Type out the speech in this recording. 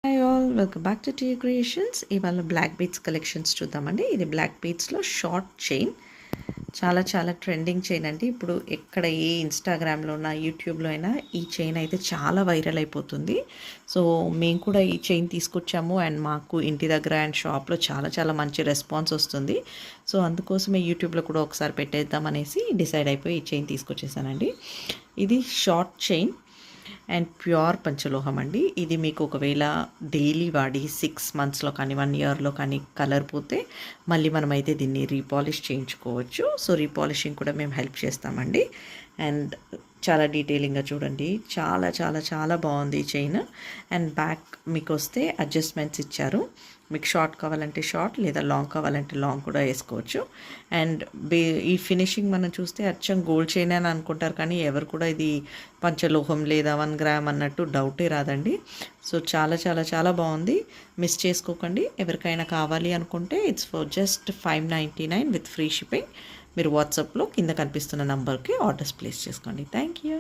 Hi all, welcome back to tear creations. ఇవాళ black beads collections చూద్దామండి. ఇది black బీట్స్లో short chain, చాలా చాలా ట్రెండింగ్ చైన్ అండి. ఇప్పుడు ఎక్కడ ఏ ఇన్స్టాగ్రామ్లో అయినా యూట్యూబ్లో అయినా ఈ చైన్ అయితే చాలా వైరల్ అయిపోతుంది. సో మేము కూడా ఈ చైన్ తీసుకొచ్చాము అండ్ మాకు ఇంటి దగ్గర అండ్ షాప్లో చాలా చాలా మంచి రెస్పాన్స్ వస్తుంది. సో అందుకోసమే యూట్యూబ్లో కూడా ఒకసారి పెట్టేద్దాం అనేసి డిసైడ్ అయిపోయి ఈ చైన్ తీసుకొచ్చేసానండి. ఇది షార్ట్ చైన్ అండ్ ప్యూర్ పంచలోహం అండి. ఇది మీకు ఒకవేళ డైలీ వాడి 6 మంత్స్లో కానీ 1 ఇయర్లో కానీ కలర్ పోతే మళ్ళీ మనమైతే దీన్ని రీపాలిష్ చేయించుకోవచ్చు. సో రీపాలిషింగ్ కూడా మేము హెల్ప్ చేస్తామండి. అండ్ చాలా డీటెయిలింగ్గా చూడండి, చాలా చాలా చాలా బాగుంది ఈ చైన్. అండ్ బ్యాక్ మీకు వస్తే అడ్జస్ట్మెంట్స్ ఇచ్చారు. మీకు షార్ట్ కావాలంటే షార్ట్, లేదా లాంగ్ కావాలంటే లాంగ్ కూడా వేసుకోవచ్చు. అండ్ ఈ ఫినిషింగ్ మనం చూస్తే అచ్చం గోల్డ్ చైన్ అని అనుకుంటారు, కానీ ఎవరు కూడా ఇది పంచలోహం లేదా 1 గ్రామ్ అన్నట్టు డౌటే రాదండి. సో చాలా చాలా చాలా బాగుంది, మిస్ చేసుకోకండి. ఎవరికైనా కావాలి అనుకుంటే it's for just 599 with free shipping. మీరు వాట్సాప్లో కింద కనిపిస్తున్న నంబర్కి ఆర్డర్స్ ప్లేస్ చేసుకోండి. Thank you.